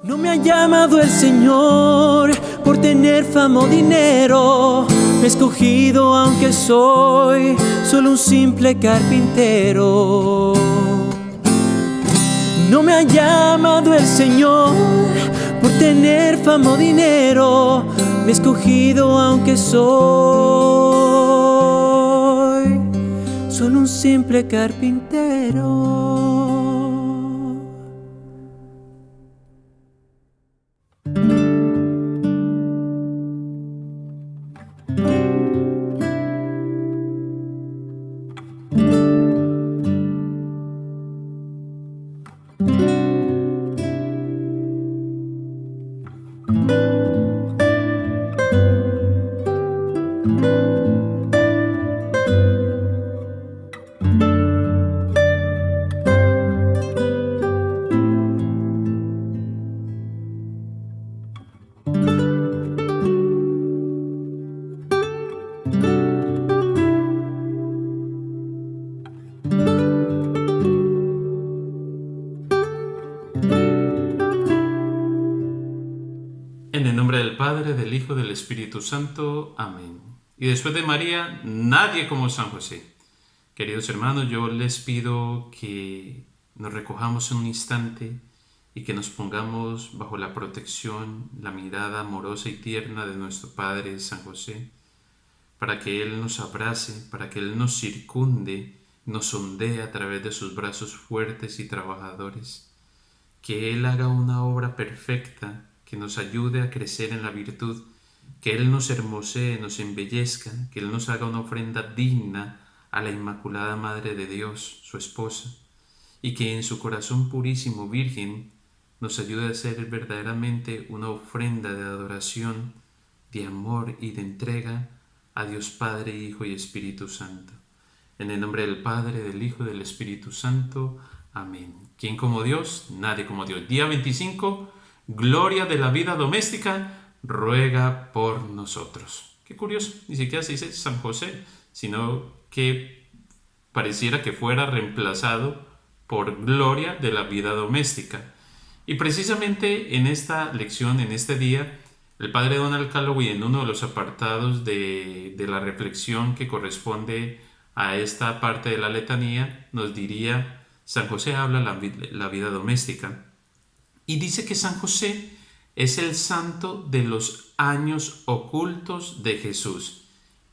No me ha llamado el Señor por tener fama o dinero. Me ha escogido aunque soy solo un simple carpintero. No me ha llamado el Señor por tener fama o dinero. Me ha escogido aunque soy solo un simple carpintero. En el nombre del Padre, del Hijo, del Espíritu Santo. Amén. Y después de María, nadie como San José. Queridos hermanos, yo les pido que nos recojamos en un instante y que nos pongamos bajo la protección, la mirada amorosa y tierna de nuestro Padre San José, para que Él nos abrace, para que Él nos circunde, nos sondee a través de sus brazos fuertes y trabajadores, que Él haga una obra perfecta, que nos ayude a crecer en la virtud, que Él nos hermosee, nos embellezca, que Él nos haga una ofrenda digna a la Inmaculada Madre de Dios, su esposa, y que en su corazón purísimo virgen nos ayude a hacer verdaderamente una ofrenda de adoración, de amor y de entrega a Dios Padre, Hijo y Espíritu Santo. En el nombre del Padre, del Hijo y del Espíritu Santo. Amén. ¿Quién como Dios? Nadie como Dios. Día 25, Gloria de la vida doméstica, ruega por nosotros. Qué curioso, ni siquiera se dice San José, sino que pareciera que fuera reemplazado por Gloria de la vida doméstica. Y precisamente en esta lección, en este día, el padre Donald Calloway, en uno de los apartados de la reflexión que corresponde a esta parte de la letanía, nos diría: San José habla la vida doméstica. Y dice que San José es el santo de los años ocultos de Jesús.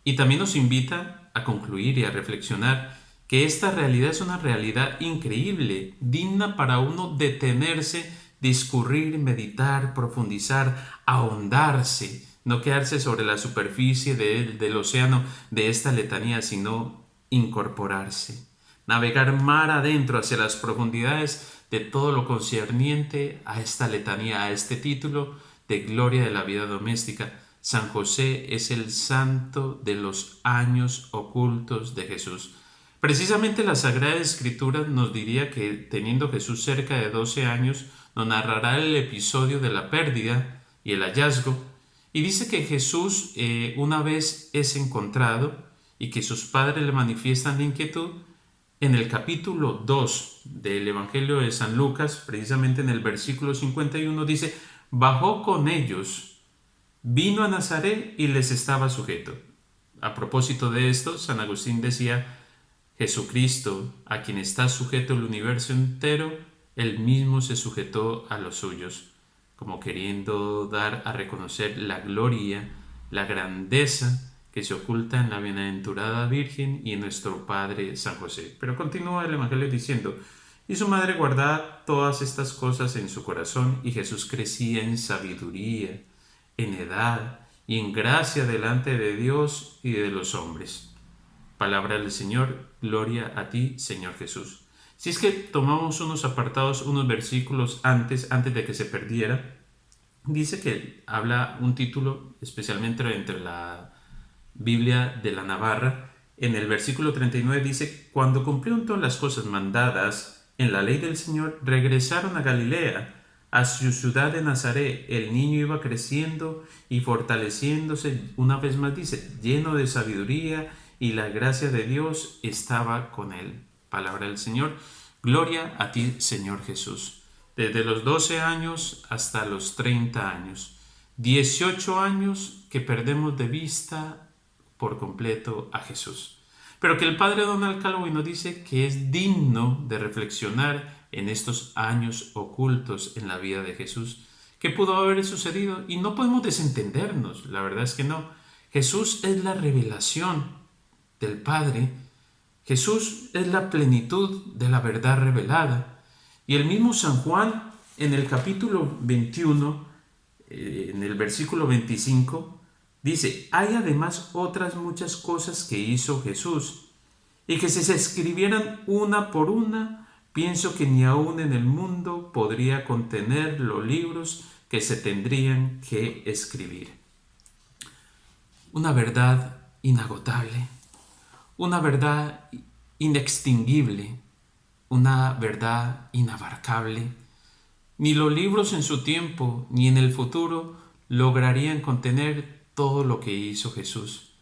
Y también nos invita a concluir y a reflexionar que esta realidad es una realidad increíble, digna para uno detenerse, discurrir, meditar, profundizar, ahondarse, no quedarse sobre la superficie del océano de esta letanía, sino incorporarse, navegar mar adentro hacia las profundidades de todo lo concerniente a esta letanía, a este título de Gloria de la vida doméstica. San José es el santo de los años ocultos de Jesús. Precisamente la Sagrada Escritura nos diría que, teniendo Jesús cerca de 12 años, nos narrará el episodio de la pérdida y el hallazgo, y dice que Jesús una vez es encontrado y que sus padres le manifiestan la inquietud. En el capítulo 2 del Evangelio de San Lucas, precisamente en el versículo 51, dice: bajó con ellos, vino a Nazaret y les estaba sujeto. A propósito de esto, San Agustín decía: Jesucristo, a quien está sujeto el universo entero, él mismo se sujetó a los suyos, como queriendo dar a reconocer la gloria, la grandeza que se oculta en la bienaventurada Virgen y en nuestro Padre San José. Pero continúa el Evangelio diciendo: y su madre guardaba todas estas cosas en su corazón, y Jesús crecía en sabiduría, en edad y en gracia delante de Dios y de los hombres. Palabra del Señor, gloria a ti, Señor Jesús. Si es que tomamos unos apartados, unos versículos antes de que se perdiera, dice que habla un título, especialmente entre la Biblia de la Navarra. En el versículo 39 dice: cuando cumplieron todas las cosas mandadas en la ley del Señor, regresaron a Galilea, a su ciudad de Nazaret. El niño iba creciendo y fortaleciéndose, una vez más dice, lleno de sabiduría, y la gracia de Dios estaba con él. Palabra del Señor. Gloria a ti, Señor Jesús. desde los 12 años hasta los 30 años. 18 años que perdemos de vista por completo a Jesús. Pero que el padre Donald Calhoun nos dice que es digno de reflexionar en estos años ocultos en la vida de Jesús. ¿Qué pudo haber sucedido? Y no podemos desentendernos, la verdad es que no. Jesús es la revelación del Padre. Jesús es la plenitud de la verdad revelada. Y el mismo San Juan, en el capítulo 21, en el versículo 25, dice: hay además otras muchas cosas que hizo Jesús, y que si se escribieran una por una, pienso que ni aún en el mundo podría contener los libros que se tendrían que escribir. Una verdad inagotable, una verdad inextinguible, una verdad inabarcable. Ni los libros en su tiempo, ni en el futuro, lograrían contener todo lo que hizo Jesús.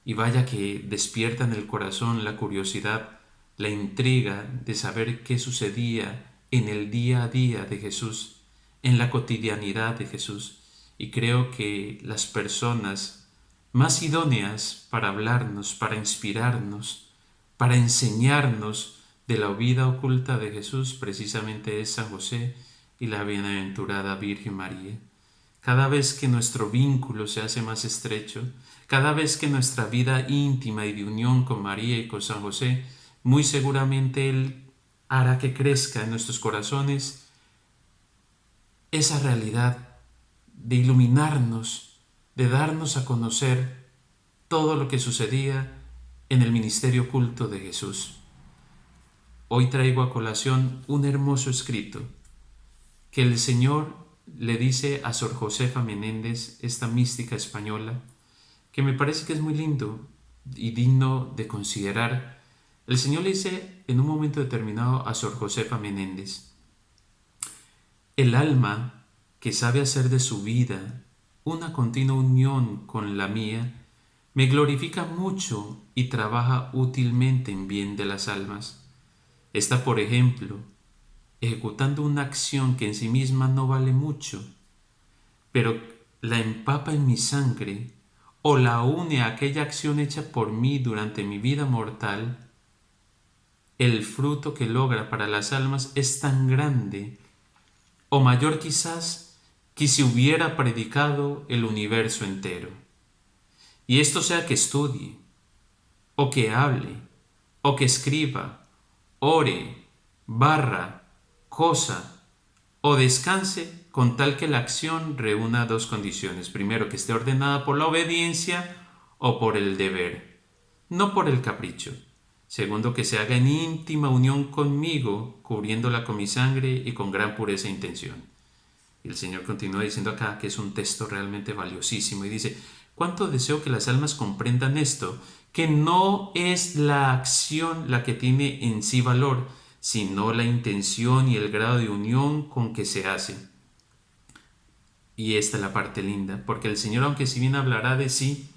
Y vaya que despierta en el corazón la curiosidad, la intriga de saber qué sucedía en el día a día de Jesús, en la cotidianidad de Jesús. Y creo que las personas más idóneas para hablarnos, para inspirarnos, para enseñarnos de la vida oculta de Jesús, precisamente es San José y la bienaventurada Virgen María. Cada vez que nuestro vínculo se hace más estrecho, cada vez que nuestra vida íntima y de unión con María y con San José, muy seguramente Él hará que crezca en nuestros corazones esa realidad de iluminarnos, de darnos a conocer todo lo que sucedía en el ministerio oculto de Jesús. Hoy traigo a colación un hermoso escrito que el Señor le dice a Sor Josefa Menéndez, esta mística española, que me parece que es muy lindo y digno de considerar. El Señor le dice en un momento determinado a Sor Josefa Menéndez: el alma que sabe hacer de su vida una continua unión con la mía, me glorifica mucho y trabaja útilmente en bien de las almas. Está, por ejemplo, ejecutando una acción que en sí misma no vale mucho, pero la empapa en mi sangre o la une a aquella acción hecha por mí durante mi vida mortal. El fruto que logra para las almas es tan grande, o mayor quizás, que si hubiera predicado el universo entero. Y esto sea que estudie, o que hable, o que escriba, ore, barra, cosa o descanse, con tal que la acción reúna dos condiciones: primero, que esté ordenada por la obediencia o por el deber, no por el capricho; segundo, que se haga en íntima unión conmigo, cubriéndola con mi sangre y con gran pureza e intención. Y el Señor continúa diciendo acá, que es un texto realmente valiosísimo, y dice: cuánto deseo que las almas comprendan esto, que no es la acción la que tiene en sí valor, sino la intención y el grado de unión con que se hace. Y esta es la parte linda, porque el Señor, aunque si bien hablará de sí,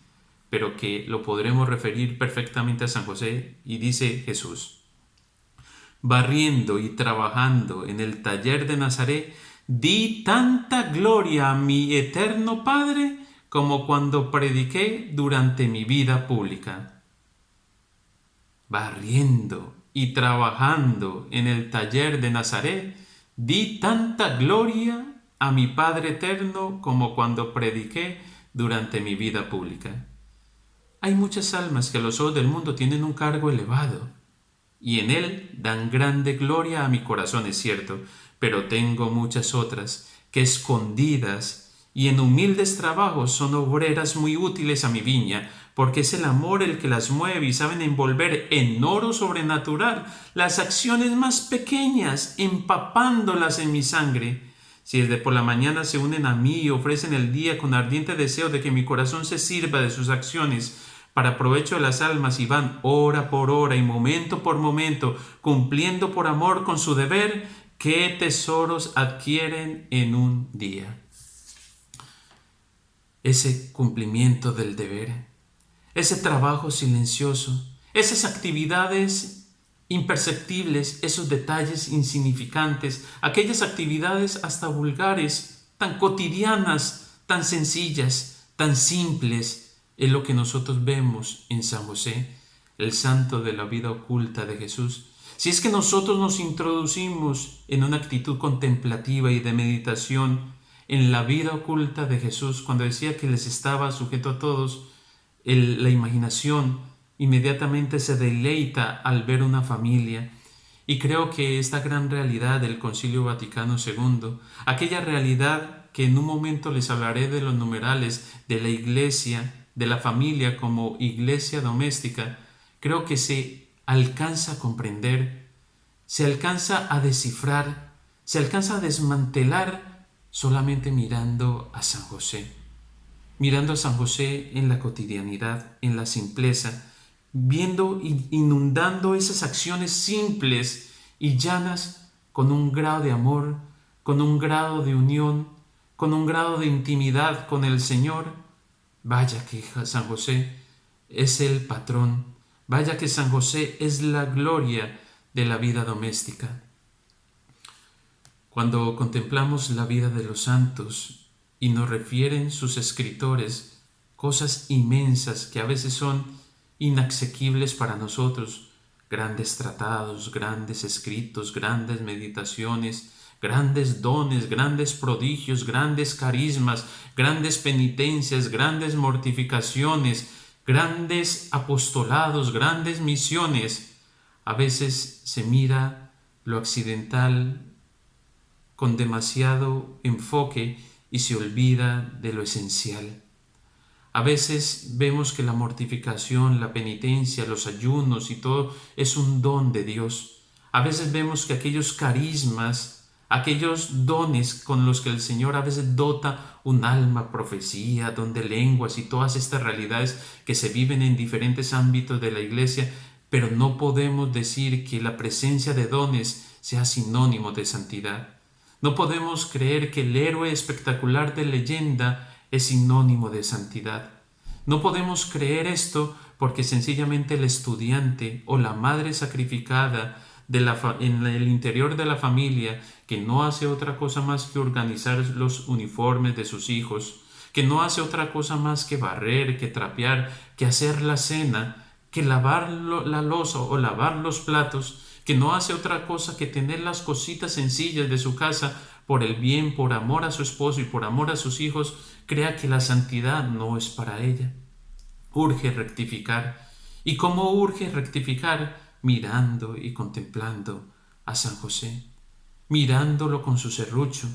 pero que lo podremos referir perfectamente a San José, y dice Jesús: barriendo y trabajando en el taller de Nazaret, di tanta gloria a mi eterno Padre como cuando prediqué durante mi vida pública. Barriendo y trabajando en el taller de Nazaret, di tanta gloria a mi Padre eterno como cuando prediqué durante mi vida pública. Hay muchas almas que a los ojos del mundo tienen un cargo elevado, y en él dan grande gloria a mi corazón, es cierto, pero tengo muchas otras que, escondidas y en humildes trabajos, son obreras muy útiles a mi viña, porque es el amor el que las mueve y saben envolver en oro sobrenatural las acciones más pequeñas, empapándolas en mi sangre. Si desde por la mañana se unen a mí y ofrecen el día con ardiente deseo de que mi corazón se sirva de sus acciones para provecho de las almas, y van hora por hora y momento por momento cumpliendo por amor con su deber, ¿qué tesoros adquieren en un día? Ese cumplimiento del deber, ese trabajo silencioso, esas actividades imperceptibles, esos detalles insignificantes, aquellas actividades hasta vulgares, tan cotidianas, tan sencillas, tan simples, es lo que nosotros vemos en San José, el santo de la vida oculta de Jesús. Si es que nosotros nos introducimos en una actitud contemplativa y de meditación en la vida oculta de Jesús, cuando decía que les estaba sujeto a todos, la imaginación inmediatamente se deleita al ver una familia. Y creo que esta gran realidad del Concilio Vaticano II, aquella realidad que en un momento les hablaré de los numerales de la iglesia, de la familia como iglesia doméstica, creo que se alcanza a comprender, se alcanza a descifrar, se alcanza a desmantelar solamente mirando a San José. Mirando a San José en la cotidianidad, en la simpleza, viendo, inundando esas acciones simples y llanas con un grado de amor, con un grado de unión, con un grado de intimidad con el Señor. Vaya que San José es el patrón, vaya que San José es la gloria de la vida doméstica. Cuando contemplamos la vida de los santos y nos refieren sus escritores cosas inmensas que a veces son inasequibles para nosotros, grandes tratados, grandes escritos, grandes meditaciones, grandes dones, grandes prodigios, grandes carismas, grandes penitencias, grandes mortificaciones, grandes apostolados, grandes misiones. A veces se mira lo accidental con demasiado enfoque y se olvida de lo esencial. A veces vemos que la mortificación, la penitencia, los ayunos y todo es un don de Dios. A veces vemos que aquellos carismas, aquellos dones con los que el Señor a veces dota un alma, profecía, don de lenguas y todas estas realidades que se viven en diferentes ámbitos de la iglesia, pero no podemos decir que la presencia de dones sea sinónimo de santidad. No podemos creer que el héroe espectacular de leyenda es sinónimo de santidad. No podemos creer esto porque sencillamente el estudiante o la madre sacrificada en el interior de la familia, que no hace otra cosa más que organizar los uniformes de sus hijos, que no hace otra cosa más que barrer, que trapear, que hacer la cena, que lavar la loza o lavar los platos, que no hace otra cosa que tener las cositas sencillas de su casa por el bien, por amor a su esposo y por amor a sus hijos, crea que la santidad no es para ella. Urge rectificar. ¿Y cómo urge rectificar? Mirando y contemplando a San José, mirándolo con su serrucho,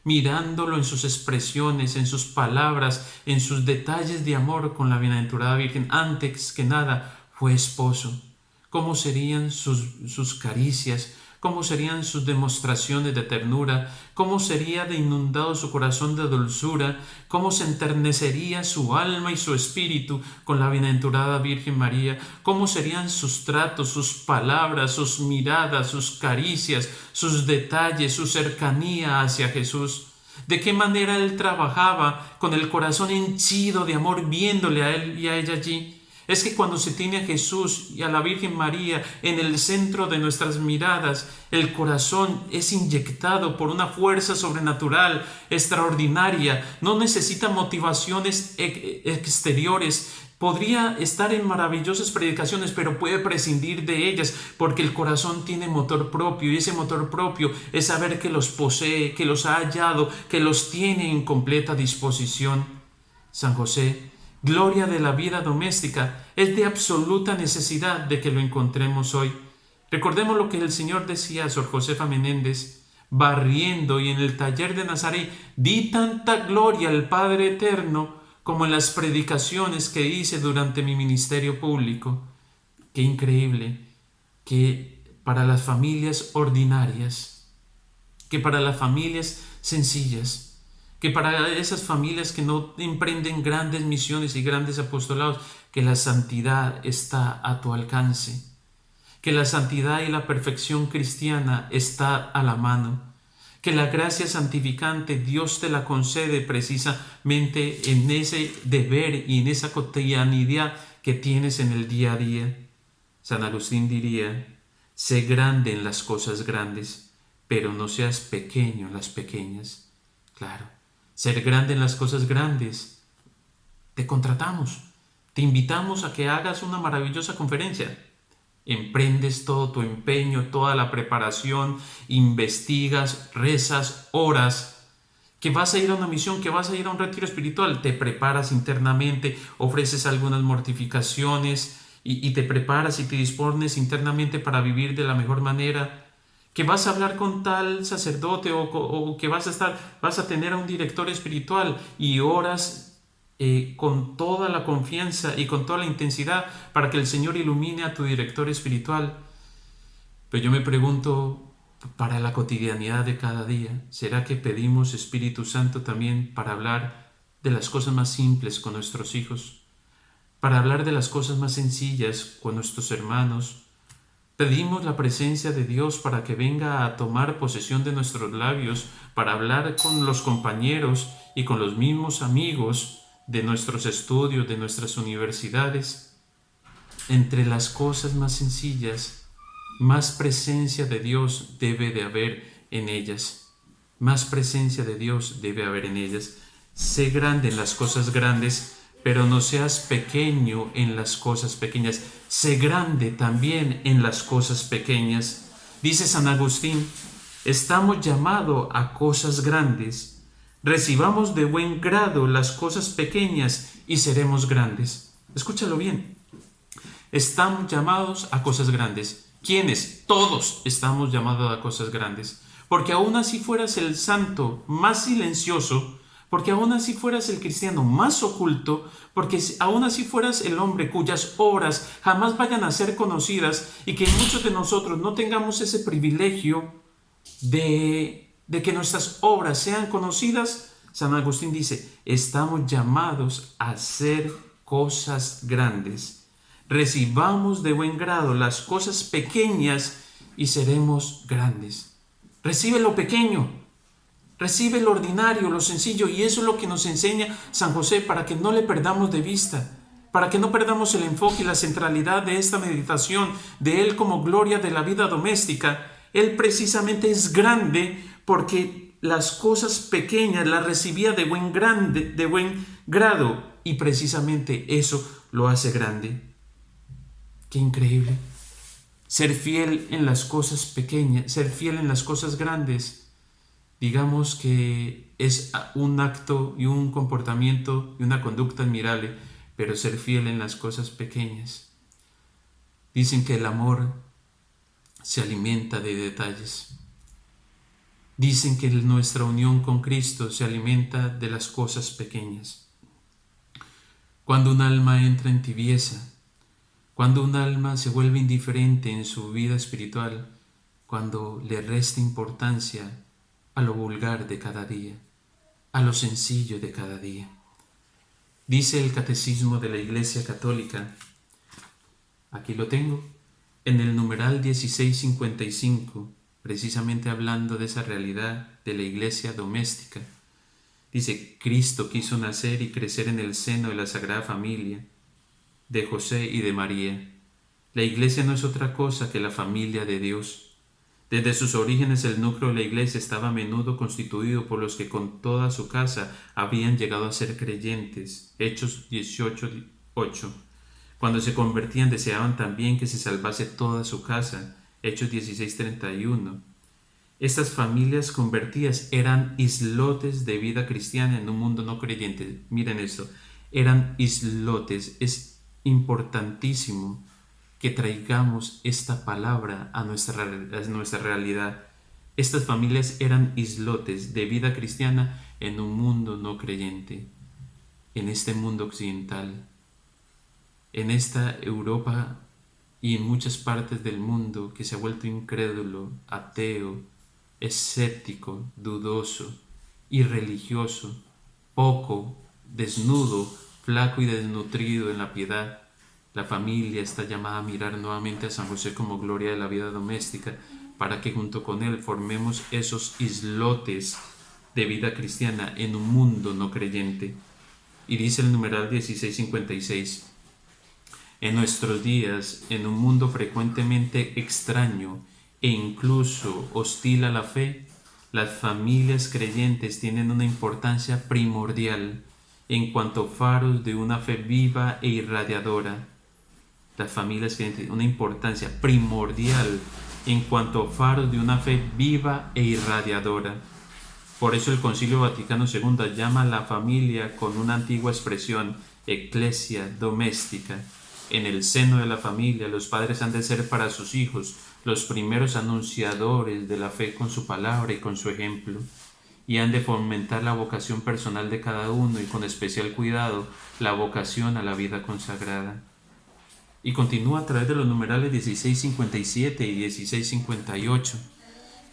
mirándolo en sus expresiones, en sus palabras, en sus detalles de amor con la bienaventurada Virgen. Antes que nada fue esposo. ¿Cómo serían sus caricias? ¿Cómo serían sus demostraciones de ternura? ¿Cómo sería de inundado su corazón de dulzura? ¿Cómo se enternecería su alma y su espíritu con la bienaventurada Virgen María? ¿Cómo serían sus tratos, sus palabras, sus miradas, sus caricias, sus detalles, su cercanía hacia Jesús? ¿De qué manera él trabajaba con el corazón henchido de amor viéndole a él y a ella allí? Es que cuando se tiene a Jesús y a la Virgen María en el centro de nuestras miradas, el corazón es inyectado por una fuerza sobrenatural, extraordinaria. No necesita motivaciones exteriores. Podría estar en maravillosas predicaciones, pero puede prescindir de ellas porque el corazón tiene motor propio, y ese motor propio es saber que los posee, que los ha hallado, que los tiene en completa disposición. San José, gloria de la vida doméstica, es de absoluta necesidad de que lo encontremos hoy. Recordemos lo que el Señor decía a Sor Josefa Menéndez, barriendo y en el taller de Nazaret: di tanta gloria al Padre Eterno como en las predicaciones que hice durante mi ministerio público. Qué increíble que para las familias ordinarias, que para las familias sencillas, que para esas familias que no emprenden grandes misiones y grandes apostolados, que la santidad está a tu alcance, que la santidad y la perfección cristiana está a la mano, que la gracia santificante Dios te la concede precisamente en ese deber y en esa cotidianidad que tienes en el día a día. San Agustín diría: Sé grande en las cosas grandes, pero no seas pequeño en las pequeñas. Claro, ser grande en las cosas grandes. Te contratamos, te invitamos a que hagas una maravillosa conferencia. Emprendes todo tu empeño, toda la preparación, investigas, rezas, oras, que vas a ir a una misión, que vas a ir a un retiro espiritual, te preparas internamente, ofreces algunas mortificaciones y te preparas y te dispones internamente para vivir de la mejor manera, que vas a hablar con tal sacerdote o que vas a tener a un director espiritual y oras con toda la confianza y con toda la intensidad para que el Señor ilumine a tu director espiritual. Pero yo me pregunto, para la cotidianidad de cada día, ¿será que pedimos Espíritu Santo también para hablar de las cosas más simples con nuestros hijos? Para hablar de las cosas más sencillas con nuestros hermanos. Pedimos la presencia de Dios para que venga a tomar posesión de nuestros labios, para hablar con los compañeros y con los mismos amigos de nuestros estudios, de nuestras universidades. Entre las cosas más sencillas, más presencia de Dios debe de haber en ellas. Más presencia de Dios debe haber en ellas. Sé grande en las cosas grandes, pero no seas pequeño en las cosas pequeñas. Sé grande también en las cosas pequeñas. Dice San Agustín, estamos llamados a cosas grandes. Recibamos de buen grado las cosas pequeñas y seremos grandes. Escúchalo bien. Estamos llamados a cosas grandes. ¿Quiénes? Todos estamos llamados a cosas grandes. Porque aún así fueras el santo más silencioso, porque aún así fueras el cristiano más oculto, porque aún así fueras el hombre cuyas obras jamás vayan a ser conocidas y que muchos de nosotros no tengamos ese privilegio de que nuestras obras sean conocidas, San Agustín dice, estamos llamados a hacer cosas grandes. Recibamos de buen grado las cosas pequeñas y seremos grandes. Recibe lo pequeño. Recibe lo ordinario, lo sencillo, y eso es lo que nos enseña San José para que no le perdamos de vista, para que no perdamos el enfoque y la centralidad de esta meditación, de Él como gloria de la vida doméstica. Él precisamente es grande porque las cosas pequeñas las recibía de buen grado, y precisamente eso lo hace grande. ¡Qué increíble! Ser fiel en las cosas pequeñas, ser fiel en las cosas grandes. Digamos que es un acto y un comportamiento y una conducta admirable, pero ser fiel en las cosas pequeñas. Dicen que el amor se alimenta de detalles. Dicen que nuestra unión con Cristo se alimenta de las cosas pequeñas. Cuando un alma entra en tibieza, cuando un alma se vuelve indiferente en su vida espiritual, cuando le resta importancia a lo vulgar de cada día, a lo sencillo de cada día. Dice el Catecismo de la Iglesia Católica, aquí lo tengo, en el numeral 1655, precisamente hablando de esa realidad de la Iglesia doméstica. Dice, Cristo quiso nacer y crecer en el seno de la Sagrada Familia, de José y de María. La Iglesia no es otra cosa que la familia de Dios. Desde sus orígenes el núcleo de la Iglesia estaba a menudo constituido por los que con toda su casa habían llegado a ser creyentes. Hechos 18:8. Cuando se convertían deseaban también que se salvase toda su casa. Hechos 16:31. Estas familias convertidas eran islotes de vida cristiana en un mundo no creyente. Miren esto, eran islotes. Es importantísimo que traigamos esta palabra a nuestra realidad. Estas familias eran islotes de vida cristiana en un mundo no creyente, en este mundo occidental, en esta Europa y en muchas partes del mundo que se ha vuelto incrédulo, ateo, escéptico, dudoso, irreligioso, poco, desnudo, flaco y desnutrido en la piedad. La familia está llamada a mirar nuevamente a San José como gloria de la vida doméstica para que junto con él formemos esos islotes de vida cristiana en un mundo no creyente. Y dice el numeral 1656, En nuestros días, en un mundo frecuentemente extraño e incluso hostil a la fe, las familias creyentes tienen una importancia primordial en cuanto faros de una fe viva e irradiadora. Las familias creyentes tienen una importancia primordial en cuanto faros de una fe viva e irradiadora. Por eso el Concilio Vaticano II llama a la familia con una antigua expresión, ecclesia doméstica. En el seno de la familia, los padres han de ser para sus hijos los primeros anunciadores de la fe con su palabra y con su ejemplo, y han de fomentar la vocación personal de cada uno y con especial cuidado la vocación a la vida consagrada. Y continúa a través de los numerales 1657 y 1658.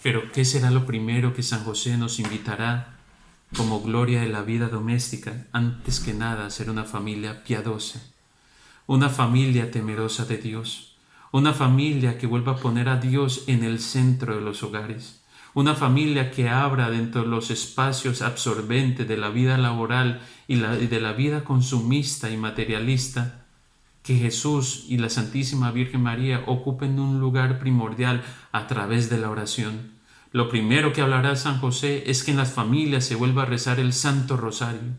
Pero ¿qué será lo primero que San José nos invitará como gloria de la vida doméstica? Antes que nada, a ser una familia piadosa, una familia temerosa de Dios, una familia que vuelva a poner a Dios en el centro de los hogares, una familia que abra dentro de los espacios absorbentes de la vida laboral y de la vida consumista y materialista, que Jesús y la Santísima Virgen María ocupen un lugar primordial a través de la oración. Lo primero que hablará San José es que en las familias se vuelva a rezar el Santo Rosario.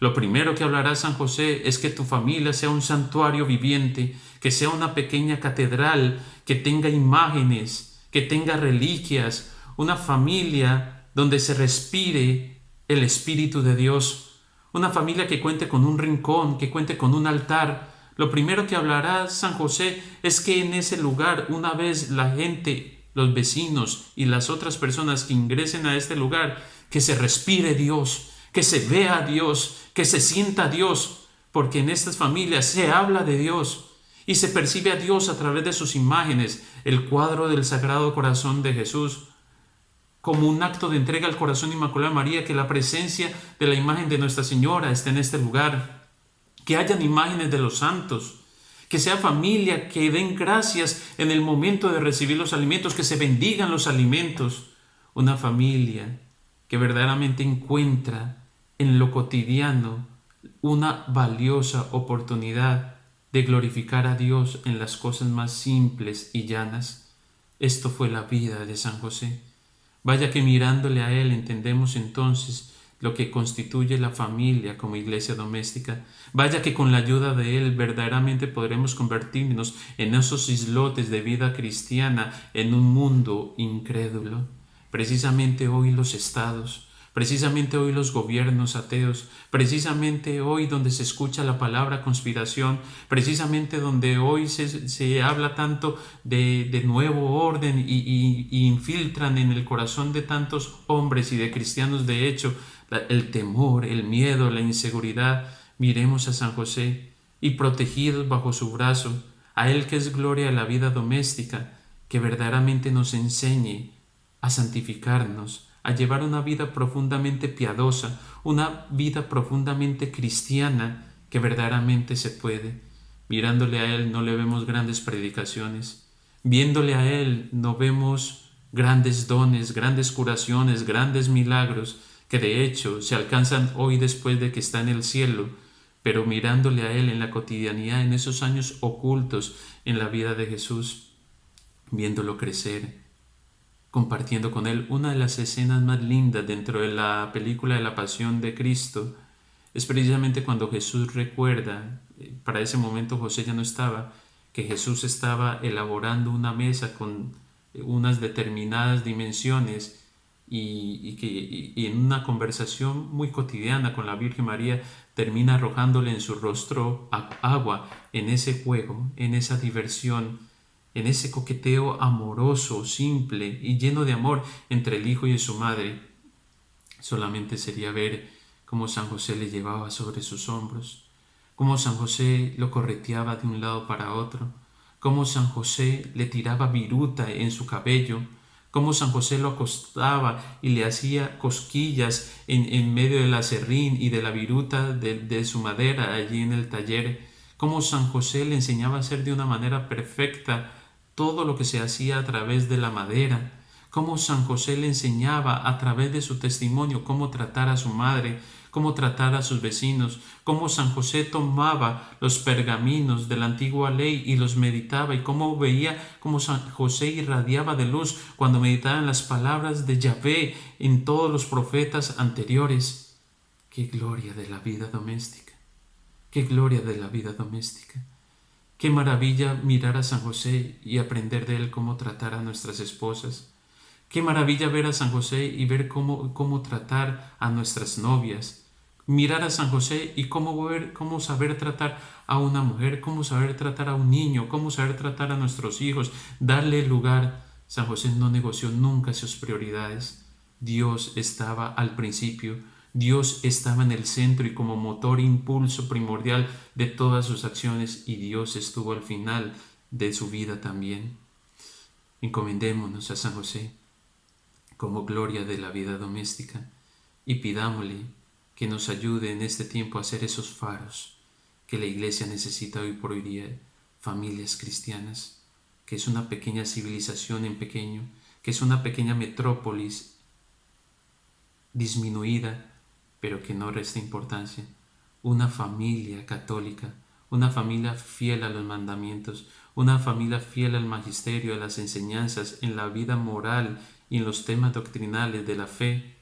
Lo primero que hablará San José es que tu familia sea un santuario viviente, que sea una pequeña catedral, que tenga imágenes, que tenga reliquias, una familia donde se respire el Espíritu de Dios, una familia que cuente con un rincón, que cuente con un altar. Lo primero que hablará San José es que en ese lugar, una vez la gente, los vecinos y las otras personas que ingresen a este lugar, que se respire Dios, que se vea a Dios, que se sienta a Dios, porque en estas familias se habla de Dios y se percibe a Dios a través de sus imágenes, el cuadro del Sagrado Corazón de Jesús, como un acto de entrega al Corazón Inmaculado de María, que la presencia de la imagen de Nuestra Señora esté en este lugar, que hayan imágenes de los santos, que sea familia, que den gracias en el momento de recibir los alimentos, que se bendigan los alimentos, una familia que verdaderamente encuentra en lo cotidiano una valiosa oportunidad de glorificar a Dios en las cosas más simples y llanas. Esto fue la vida de San José. Vaya que mirándole a él entendemos entonces lo que constituye la familia como iglesia doméstica. Vaya que con la ayuda de él verdaderamente podremos convertirnos en esos islotes de vida cristiana en un mundo incrédulo. Precisamente hoy los estados, precisamente hoy los gobiernos ateos, precisamente hoy donde se escucha la palabra conspiración, precisamente donde hoy se habla tanto de nuevo orden y infiltran en el corazón de tantos hombres y de cristianos de hecho el temor, el miedo, la inseguridad. Miremos a San José y protegidos bajo su brazo, a él que es gloria de la vida doméstica, que verdaderamente nos enseñe a santificarnos, a llevar una vida profundamente piadosa, una vida profundamente cristiana, que verdaderamente se puede. Mirándole a él no le vemos grandes predicaciones, viéndole a él no vemos grandes dones, grandes curaciones, grandes milagros, que de hecho se alcanzan hoy después de que está en el cielo, pero mirándole a él en la cotidianidad, en esos años ocultos en la vida de Jesús, viéndolo crecer, compartiendo con él una de las escenas más lindas dentro de la película de la Pasión de Cristo, es precisamente cuando Jesús recuerda, para ese momento José ya no estaba, que Jesús estaba elaborando una mesa con unas determinadas dimensiones y en una conversación muy cotidiana con la Virgen María termina arrojándole en su rostro agua, en ese juego, en esa diversión, en ese coqueteo amoroso, simple y lleno de amor entre el Hijo y su Madre. Solamente sería ver cómo San José le llevaba sobre sus hombros, cómo San José lo correteaba de un lado para otro, cómo San José le tiraba viruta en su cabello, cómo San José lo acostaba y le hacía cosquillas en medio del aserrín y de la viruta de su madera allí en el taller, cómo San José le enseñaba a hacer de una manera perfecta todo lo que se hacía a través de la madera, cómo San José le enseñaba a través de su testimonio cómo tratar a su madre, cómo tratara a sus vecinos, cómo San José tomaba los pergaminos de la antigua ley y los meditaba, y cómo veía cómo San José irradiaba de luz cuando meditaba en las palabras de Yahvé en todos los profetas anteriores. ¡Qué gloria de la vida doméstica! ¡Qué gloria de la vida doméstica! ¡Qué maravilla mirar a San José y aprender de él cómo tratar a nuestras esposas! ¡Qué maravilla ver a San José y ver cómo tratar a nuestras novias! Mirar a San José y cómo saber tratar a una mujer, cómo saber tratar a un niño, cómo saber tratar a nuestros hijos, darle lugar. San José no negoció nunca sus prioridades. Dios estaba al principio, Dios estaba en el centro y como motor e impulso primordial de todas sus acciones, y Dios estuvo al final de su vida también. Encomendémonos a San José como gloria de la vida doméstica y pidámosle que nos ayude en este tiempo a ser esos faros que la Iglesia necesita hoy por hoy día, familias cristianas, que es una pequeña civilización en pequeño, que es una pequeña metrópolis disminuida, pero que no resta importancia, una familia católica, una familia fiel a los mandamientos, una familia fiel al magisterio, a las enseñanzas, en la vida moral y en los temas doctrinales de la fe,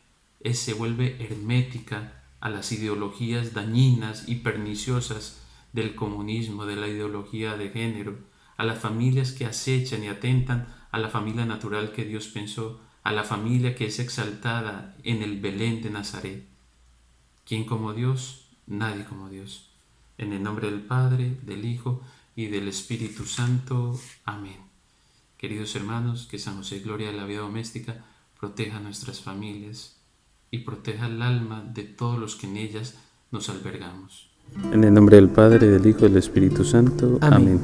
se vuelve hermética a las ideologías dañinas y perniciosas del comunismo, de la ideología de género, a las familias que acechan y atentan a la familia natural que Dios pensó, a la familia que es exaltada en el Belén de Nazaret. ¿Quién como Dios? Nadie como Dios. En el nombre del Padre, del Hijo y del Espíritu Santo. Amén. Queridos hermanos, que San José, gloria de la vida doméstica, proteja a nuestras familias y proteja el alma de todos los que en ellas nos albergamos. En el nombre del Padre, del Hijo y del Espíritu Santo. Amén.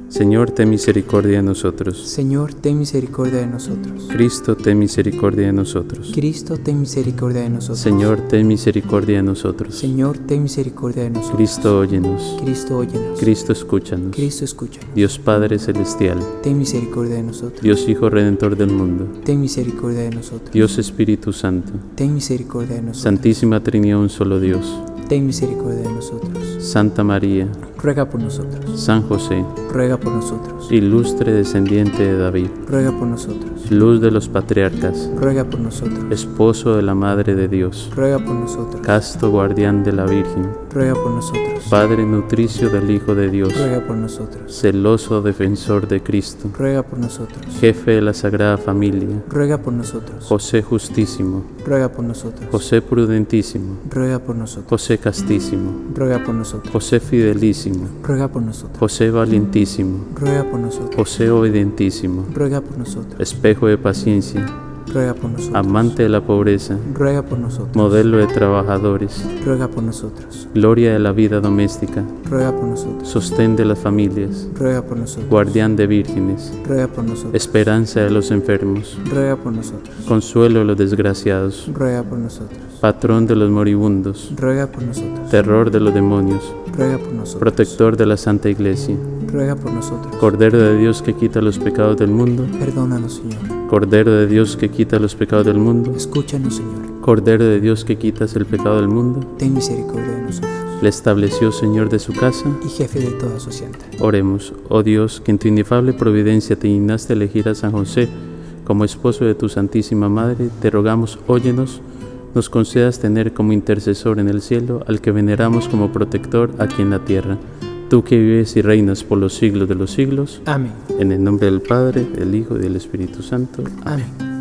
Señor, ten misericordia de nosotros. Señor, ten misericordia de nosotros. Cristo, ten misericordia de nosotros. Cristo, ten misericordia de nosotros. Señor, ten misericordia de nosotros. Señor, ten misericordia de nosotros. Cristo, óyenos. Cristo, óyenos. Cristo, escúchanos. Cristo, escúchanos. Dios Padre Celestial. Ten misericordia de nosotros. Dios Hijo Redentor del mundo. Ten misericordia de nosotros. Dios Espíritu Santo. Ten misericordia de nosotros. Santísima Trinidad, un solo Dios. Ten misericordia de nosotros. Santa María. Ruega por nosotros. San José. Ruega por nosotros. Ilustre descendiente de David. Ruega por nosotros. Luz de los patriarcas. Ruega por nosotros. Esposo de la Madre de Dios. Ruega por nosotros. Casto guardián de la Virgen. Ruega por nosotros. Padre nutricio del Hijo de Dios. Ruega por nosotros. Celoso defensor de Cristo. Ruega por nosotros. Jefe de la Sagrada Familia. Ruega por nosotros. José justísimo. Ruega por nosotros. José prudentísimo. Ruega por nosotros. José castísimo. Ruega por nosotros. José fidelísimo. Ruega por nosotros. José valientísimo. Ruega por nosotros. José obedientísimo. Ruega por nosotros. Espejo de paciencia. Ruega por nosotros. Amante de la pobreza. Ruega por nosotros. Modelo de trabajadores. Ruega por nosotros. Gloria de la vida doméstica. Ruega por nosotros. Sostén de las familias. Ruega por nosotros. Guardián de vírgenes. Ruega por nosotros. Esperanza de los enfermos. Ruega por nosotros. Consuelo de los desgraciados. Ruega por nosotros. Patrón de los moribundos. Ruega por nosotros. Terror de los demonios. Ruega por nosotros. Protector de la Santa Iglesia. Ruega por nosotros. Cordero de Dios que quita los pecados del mundo. Perdónanos, Señor. Cordero de Dios que quita los pecados del mundo. Escúchanos, Señor. Cordero de Dios que quitas el pecado del mundo. Ten misericordia de nosotros. Le estableció Señor de su casa. Y jefe de toda su hacienda. Oremos, oh Dios, que en tu inefable providencia te dignaste elegir a San José como esposo de tu Santísima Madre, te rogamos, óyenos, nos concedas tener como intercesor en el cielo al que veneramos como protector aquí en la tierra. Tú que vives y reinas por los siglos de los siglos. Amén. En el nombre del Padre, del Hijo y del Espíritu Santo. Amén.